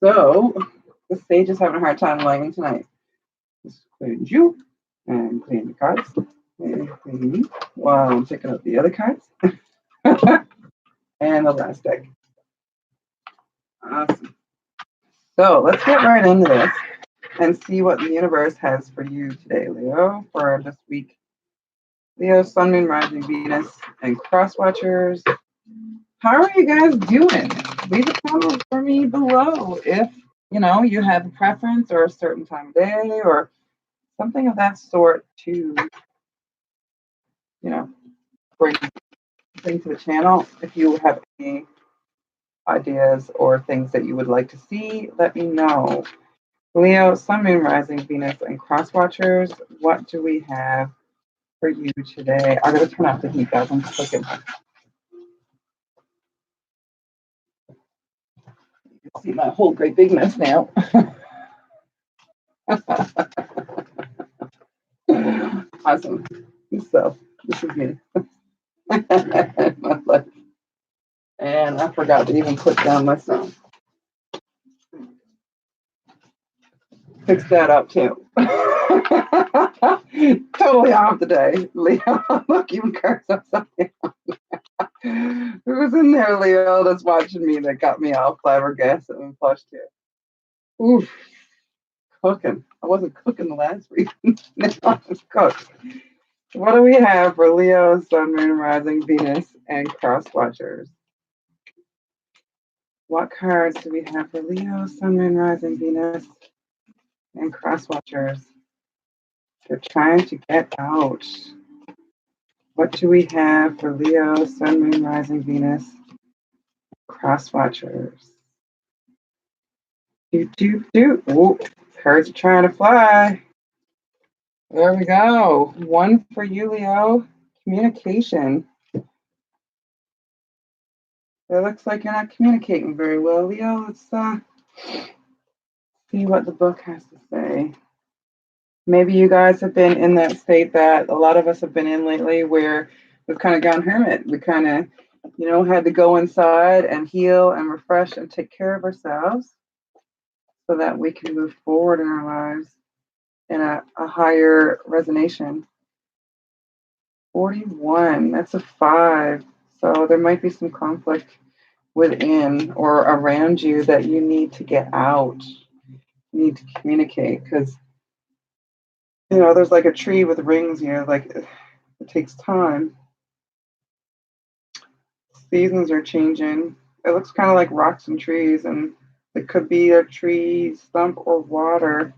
So the stage is having a hard time lighting tonight. Just clean you and clean the cards and clean me while I'm picking up the other cards and the last deck. Awesome. So let's get right into this and see what the universe has for you today, Leo, for this week. Leo, Sun, Moon, Rising, Venus, and Cross Watchers. How are you guys doing? Leave a comment for me below if you have a preference or a certain time of day or something of that sort to bring to the channel. If you have any ideas or things that you would like to see, let me know. Leo, Sun, Moon, Rising, Venus, and Cross Watchers, what do we have for you today? I'm going to turn off the heat, guys. I'm clicking. You can see my whole great big mess now. Awesome. So, this is me. My life. And I forgot to even put down my son. Fix that up too. Totally off today, Leo. Look, even curse up something. Who's in there, Leo, that's watching me that got me all flabbergasted and flushed here? Oof. Cooking. I wasn't cooking the last week. Now I was cooked. What do we have for Leo, Sun, Moon, Rising, Venus, and Cross Watchers? What cards do we have for Leo, Sun, Moon, Rising, Venus, and Cross Watchers? They're trying to get out. What do we have for Leo, Sun, Moon, Rising, Venus, Cross Watchers? Ooh, cards are trying to fly. There we go. One for you, Leo. Communication. It looks like you're not communicating very well, Leo. Let's see what the book has to say. Maybe you guys have been in that state that a lot of us have been in lately where we've kind of gone hermit. We kind of, had to go inside and heal and refresh and take care of ourselves so that we can move forward in our lives in a higher resonation. 41, that's a 5. So there might be some conflict within or around you that you need to get out. You need to communicate because, there's like a tree with rings here. Like it takes time. Seasons are changing. It looks kind of like rocks and trees, and it could be a tree stump or water,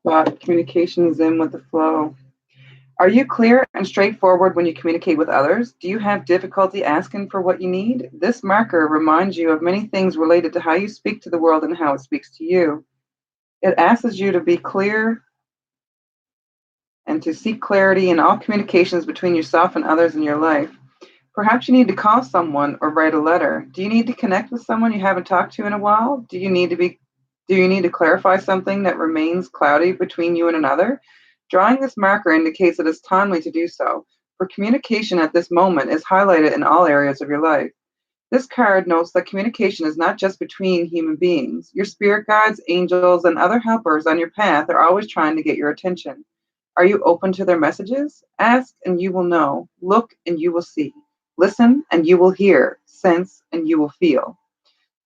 but communication is in with the flow. Are you clear and straightforward when you communicate with others? Do you have difficulty asking for what you need? This marker reminds you of many things related to how you speak to the world and how it speaks to you. It asks you to be clear and to seek clarity in all communications between yourself and others in your life. Perhaps you need to call someone or write a letter. Do you need to connect with someone you haven't talked to in a while? Do you need to clarify something that remains cloudy between you and another? Drawing this marker indicates that it's timely to do so, for communication at this moment is highlighted in all areas of your life. This card notes that communication is not just between human beings. Your spirit guides, angels, and other helpers on your path are always trying to get your attention. Are you open to their messages? Ask and you will know. Look and you will see. Listen and you will hear. Sense and you will feel.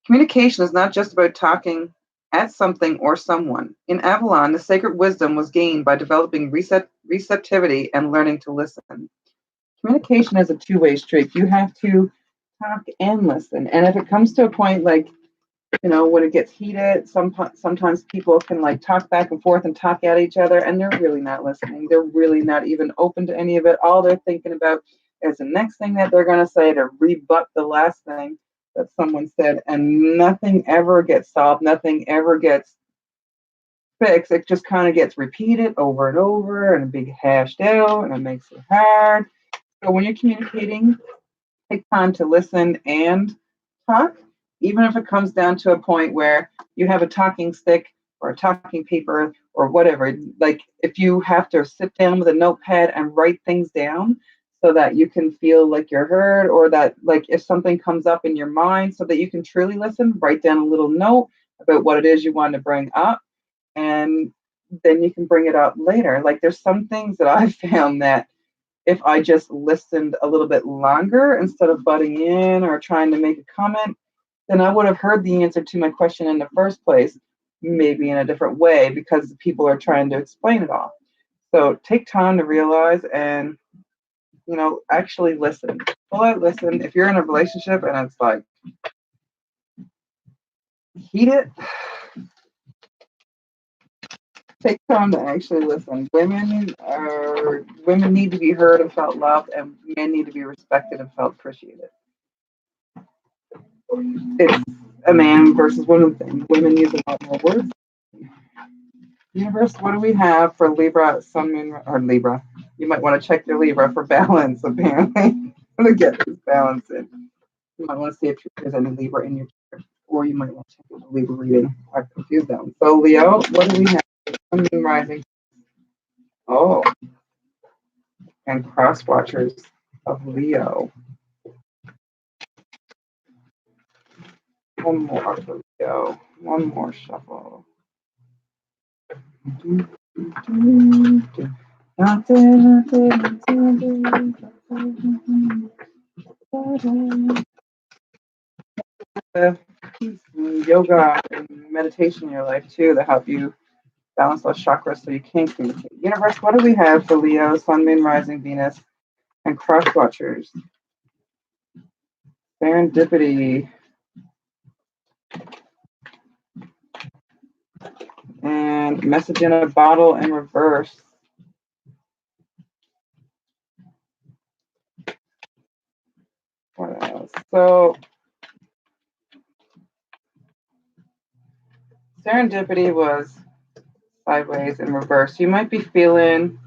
Communication is not just about talking at something or someone. In Avalon, the sacred wisdom was gained by developing receptivity and learning to listen. Communication is a two-way street. You have to talk and listen. And if it comes to a point like, when it gets heated, sometimes people can talk back and forth and talk at each other, and they're really not listening. They're really not even open to any of it. All they're thinking about is the next thing that they're going to say to rebut the last thing that someone said, and nothing ever gets solved. Nothing ever gets fixed. It just kind of gets repeated over and over and a big hashed out, and it makes it hard. So when you're communicating, take time to listen and talk, even if it comes down to a point where you have a talking stick or a talking paper or whatever. Like if you have to sit down with a notepad and write things down so that you can feel like you're heard, or that if something comes up in your mind so that you can truly listen, write down a little note, about what it is you want to bring up, and then you can bring it up later. Like there's some things that I've found that if I just listened a little bit longer instead of butting in or trying to make a comment, then I would have heard the answer to my question in the first place, maybe in a different way because people are trying to explain it all. So take time to realize and, actually listen. Pull out, listen. If you're in a relationship and it's like heated, take time to actually listen. Women need to be heard and felt loved, and men need to be respected and felt appreciated. It's a man versus woman thing. Women use a lot more words. Universe, what do we have for Libra, Sun, Moon, or Libra? You might want to check your Libra for balance, apparently, to get this balance in. You might want to see if there's any Libra in your chart, or you might want to check the Libra reading. I've confused them. So, Leo, what do we have? Sun, Moon, Rising. Oh, and cross watchers of Leo. One more for Leo. One more shuffle. Yoga and meditation in your life too to help you balance those chakras so you can communicate. Universe, what do we have for Leo, Sun, Moon, Rising, Venus, and cross watchers? Serendipity. And message in a bottle in reverse. What else? So serendipity was sideways in reverse. You might be feeling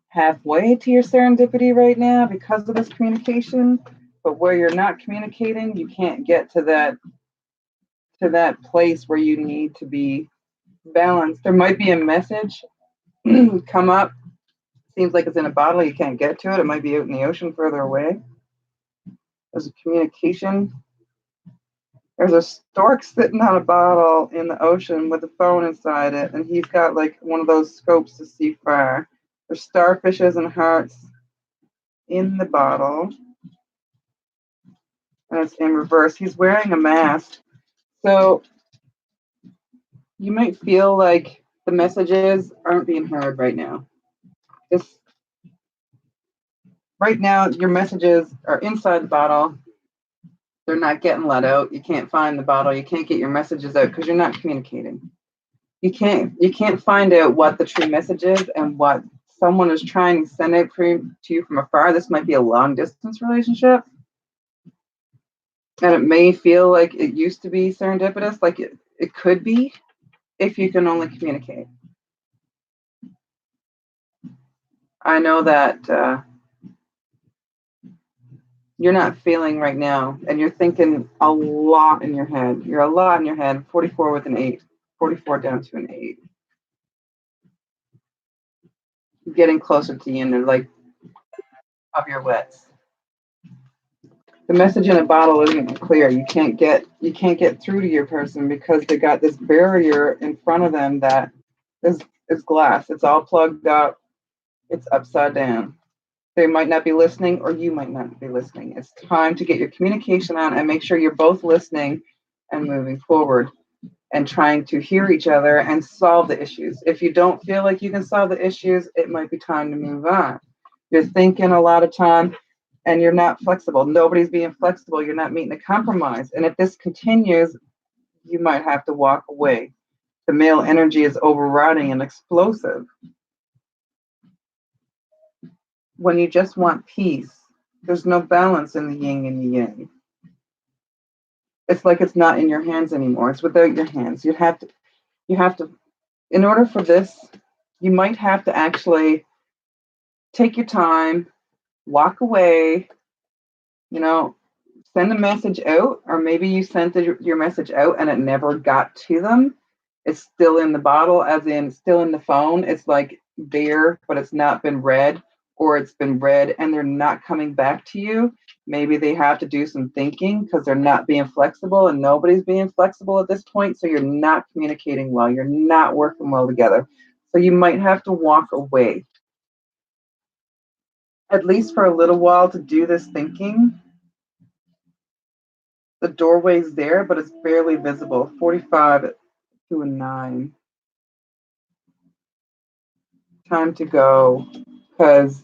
halfway to your serendipity right now because of this communication, but where you're not communicating, you can't get to that place where you need to be balanced. There might be a message come up. Seems like it's in a bottle, you can't get to it. It might be out in the ocean further away. There's a communication. There's a stork sitting on a bottle in the ocean with a phone inside it, and he's got like one of those scopes to see far. There's starfishes and hearts in the bottle, and it's in reverse. He's wearing a mask. So you might feel like the messages aren't being heard right now. Right now, your messages are inside the bottle. They're not getting let out. You can't find the bottle. You can't get your messages out because you're not communicating. You can't find out what the true message is and what someone is trying to send out to you from afar. This might be a long distance relationship. And it may feel like it used to be serendipitous, like it could be if you can only communicate. I know that you're not feeling right now, and you're thinking a lot in your head. You're a lot in your head. 44 with an 8. 44 down to an 8. Getting closer to the end of of your wits. The message in a bottle isn't clear. You can't get through to your person because they got this barrier in front of them that is glass. It's all plugged up. It's upside down. They might not be listening, or you might not be listening. It's time to get your communication on and make sure you're both listening and moving forward and trying to hear each other and solve the issues. If you don't feel like you can solve the issues, it might be time to move on. You're thinking a lot of time and you're not flexible. Nobody's being flexible. You're not meeting a compromise. And if this continues, you might have to walk away. The male energy is overriding and explosive. When you just want peace, there's no balance in the yin and the yang. It's like it's not in your hands anymore. It's without your hands. You have to, in order for this, you might have to actually take your time, walk away, send a message out, or maybe you sent your message out and it never got to them. It's still in the bottle, as in still in the phone. It's like there, but it's not been read, or it's been read and they're not coming back to you. Maybe they have to do some thinking because they're not being flexible, and nobody's being flexible at this point. So you're not communicating well. You're not working well together. So you might have to walk away, at least for a little while, to do this thinking. The doorway's there, but it's barely visible. 45 to a 9. Time to go. Because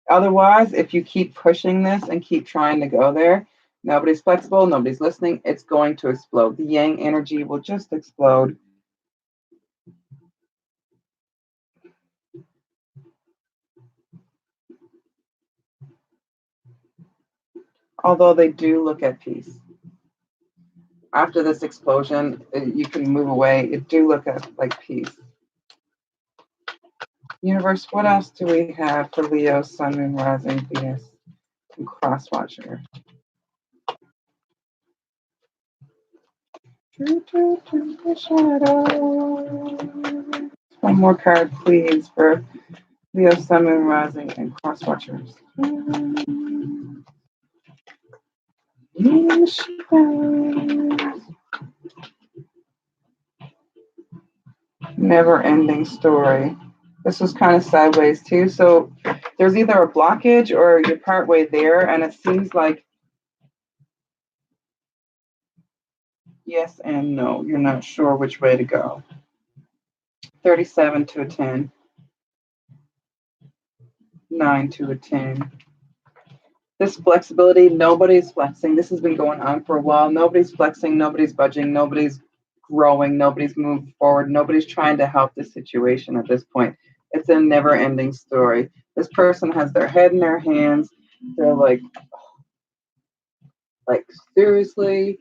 otherwise, if you keep pushing this and keep trying to go there, nobody's flexible, nobody's listening, it's going to explode. The yang energy will just explode. Although they do look at peace. After this explosion, you can move away. It do look at like peace. Universe, what else do we have for Leo, Sun, Moon, Rising, Venus, and Cross Watcher? One more card, please, for Leo, Sun, Moon, Rising, and Cross Watchers. Never ending story. This was kind of sideways too. So there's either a blockage or you're partway there, and it seems like yes and no. You're not sure which way to go. 37 to a 10. 9 to a 10. This flexibility, nobody's flexing. This has been going on for a while. Nobody's flexing, nobody's budging, nobody's growing, nobody's moving forward, nobody's trying to help this situation at this point. It's a never-ending story. This person has their head in their hands. They're like seriously,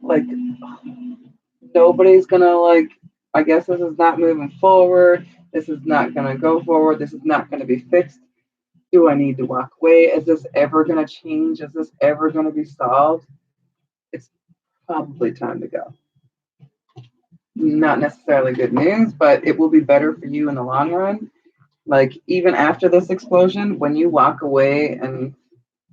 like nobody's gonna like. I guess this is not moving forward. This is not gonna go forward. This is not gonna be fixed. Do I need to walk away? Is this ever going to change? Is this ever going to be solved? It's probably time to go. Not necessarily good news, but it will be better for you in the long run. Like, even after this explosion, when you walk away and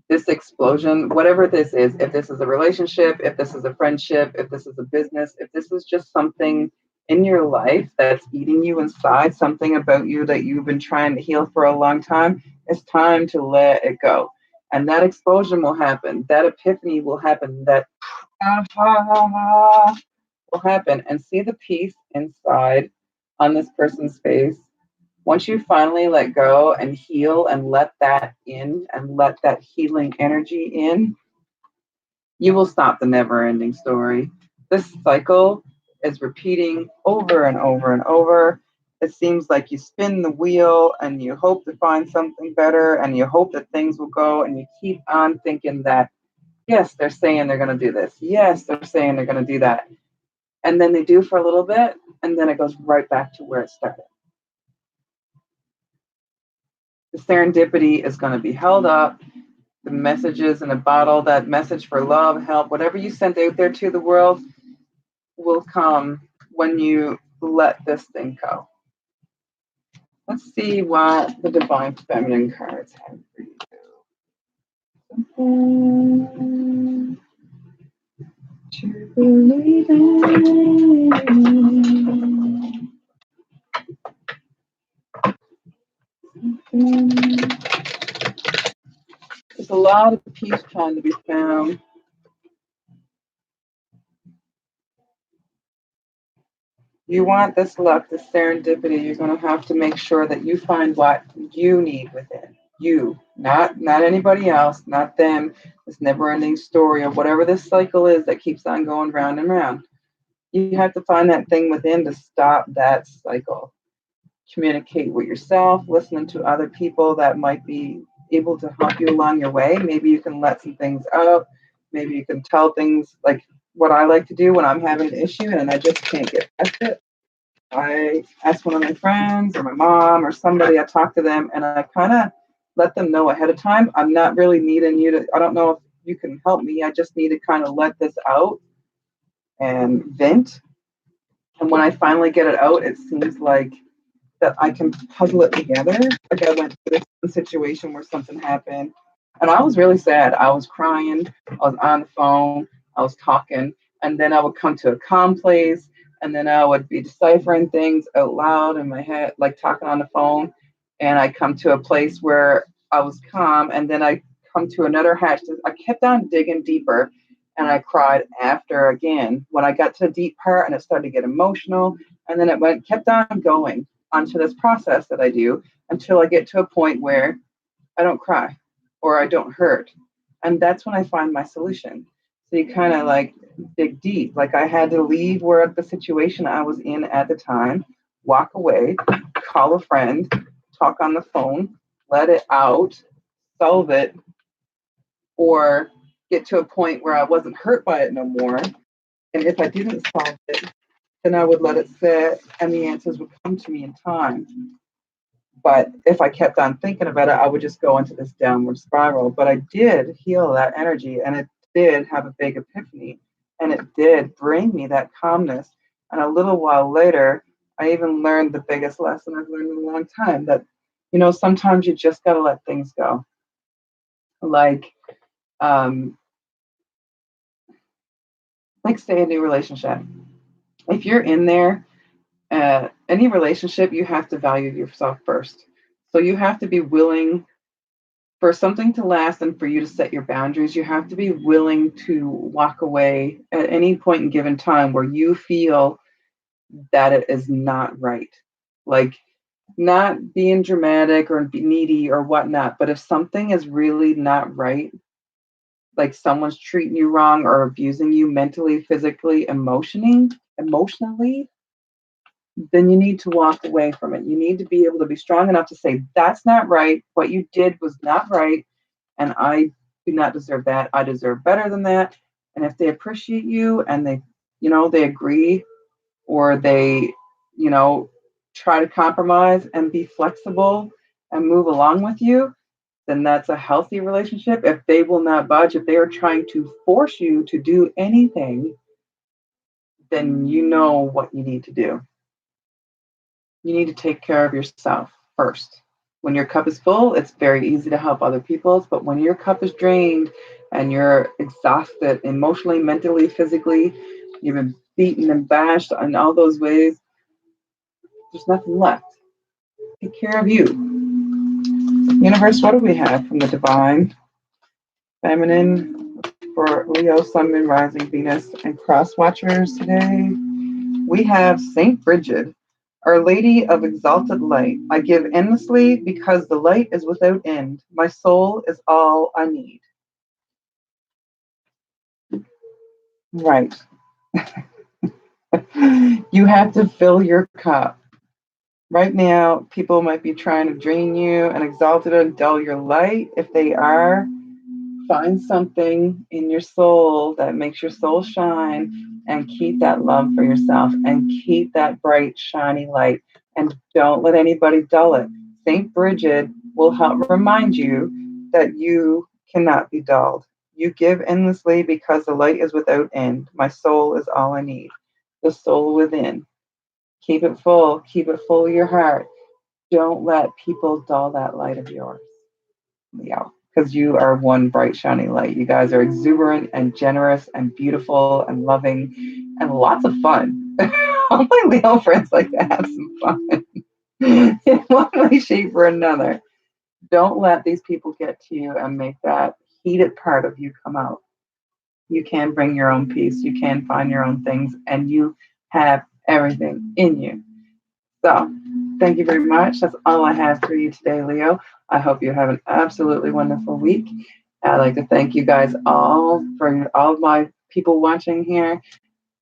this explosion, whatever this is, if this is a relationship, if this is a friendship, if this is a business, if this is just something in your life that's eating you inside, something about you that you've been trying to heal for a long time, it's time to let it go. And that explosion will happen. That epiphany will happen. That will happen. And see the peace inside on this person's face. Once you finally let go and heal and let that in and let that healing energy in, you will stop the never ending story. This cycle is repeating over and over and over. It seems like you spin the wheel and you hope to find something better and you hope that things will go, and you keep on thinking that, yes, they're saying they're going to do this. Yes, they're saying they're going to do that. And then they do for a little bit, and then it goes right back to where it started. The serendipity is going to be held up. The messages in a bottle, that message for love, help, whatever you sent out there to the world will come when you let this thing go. Let's see what the Divine Feminine cards have for you. To believe in. There's a lot of peace trying to be found. You want this luck, this serendipity, you're going to have to make sure that you find what you need within you, not anybody else, not them, this never-ending story of whatever this cycle is that keeps on going round and round. You have to find that thing within to stop that cycle. Communicate with yourself, listening to other people that might be able to help you along your way. Maybe you can let some things out. Maybe you can tell things like what I like to do when I'm having an issue and I just can't get past it. I ask one of my friends or my mom or somebody, I talk to them and I kind of let them know ahead of time. I'm not really needing you to, I don't know if you can help me. I just need to kind of let this out and vent. And when I finally get it out, it seems like that I can puzzle it together. Like I went through this situation where something happened And I was really sad. I was crying. I was on the phone. I was talking. And then I would come to a calm place. And then I would be deciphering things out loud in my head, like talking on the phone. And I come to a place where I was calm. And then I come to another hatch. I kept on digging deeper. And I cried after again when I got to the deep part and it started to get emotional. And then it went kept on going onto this process that I do until I get to a point where I don't cry or I don't hurt. And that's when I find my solution. So you kind of like dig deep. Like I had to leave where the situation I was in at the time, walk away, call a friend, talk on the phone, let it out, solve it, or get to a point where I wasn't hurt by it no more. And if I didn't solve it, then I would let it sit and the answers would come to me in time. But if I kept on thinking about it, I would just go into this downward spiral. But I did heal that energy and it did have a big epiphany and it did bring me that calmness. And a little while later, I even learned the biggest lesson I've learned in a long time that, sometimes you just got to let things go. Um, like say a new relationship. If you're in there, any relationship, you have to value yourself first. So you have to be willing for something to last and for you to set your boundaries. You have to be willing to walk away at any point in given time where you feel that it is not right. Like not being dramatic or needy or whatnot, but if something is really not right, like someone's treating you wrong or abusing you mentally, physically, emotionally, then you need to walk away from it. You need to be able to be strong enough to say, that's not right. What you did was not right. And I do not deserve that. I deserve better than that. And if they appreciate you and they agree or they, you know, try to compromise and be flexible and move along with you, then that's a healthy relationship. If they will not budge, if they are trying to force you to do anything, then you know what you need to do. You need to take care of yourself first. When your cup is full, it's very easy to help other people's, but when your cup is drained and you're exhausted emotionally, mentally, physically, you've been beaten and bashed in all those ways, there's nothing left. Take care of you. Universe, what do we have from the divine feminine for Leo, Sun, Moon, Rising, Venus, and cross watchers today? We have Saint Bridget, Our Lady of Exalted Light. I give endlessly because the light is without end. My soul is all I need. Right. You have to fill your cup. Right now, people might be trying to drain you and exalt it and dull your light. If they are, find something in your soul that makes your soul shine and keep that love for yourself and keep that bright, shiny light and don't let anybody dull it. St. Bridget will help remind you that you cannot be dulled. You give endlessly because the light is without end. My soul is all I need. The soul within. Keep it full. Keep it full of your heart. Don't let people dull that light of yours. Leo, because you are one bright, shining light. You guys are exuberant and generous and beautiful and loving and lots of fun. All my Leo friends like to have some fun in one way, shape, or another. Don't let these people get to you and make that heated part of you come out. You can bring your own peace. You can find your own things, and you have everything in you. So, thank you very much. That's all I have for you today, Leo. I hope you have an absolutely wonderful week. I'd like to thank you guys all for all of my people watching here,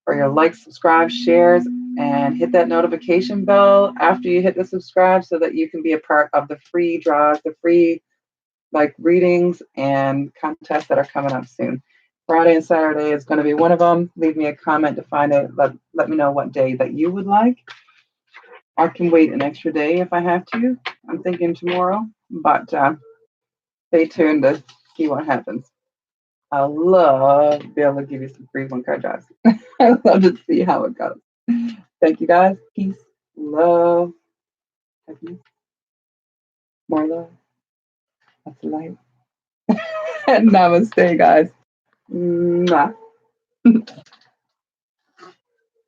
for your likes, subscribe, shares, and hit that notification bell after you hit the subscribe so that you can be a part of the free draws, the free readings and contests that are coming up soon. Friday and Saturday is going to be one of them. Leave me a comment to find it. Let me know what day that you would like. I can wait an extra day if I have to. I'm thinking tomorrow, but stay tuned to see what happens. I love to be able to give you some free one card jobs. I love to see how it goes. Thank you guys. Peace, love, happiness, more love. That's light. Namaste, guys. Mwah.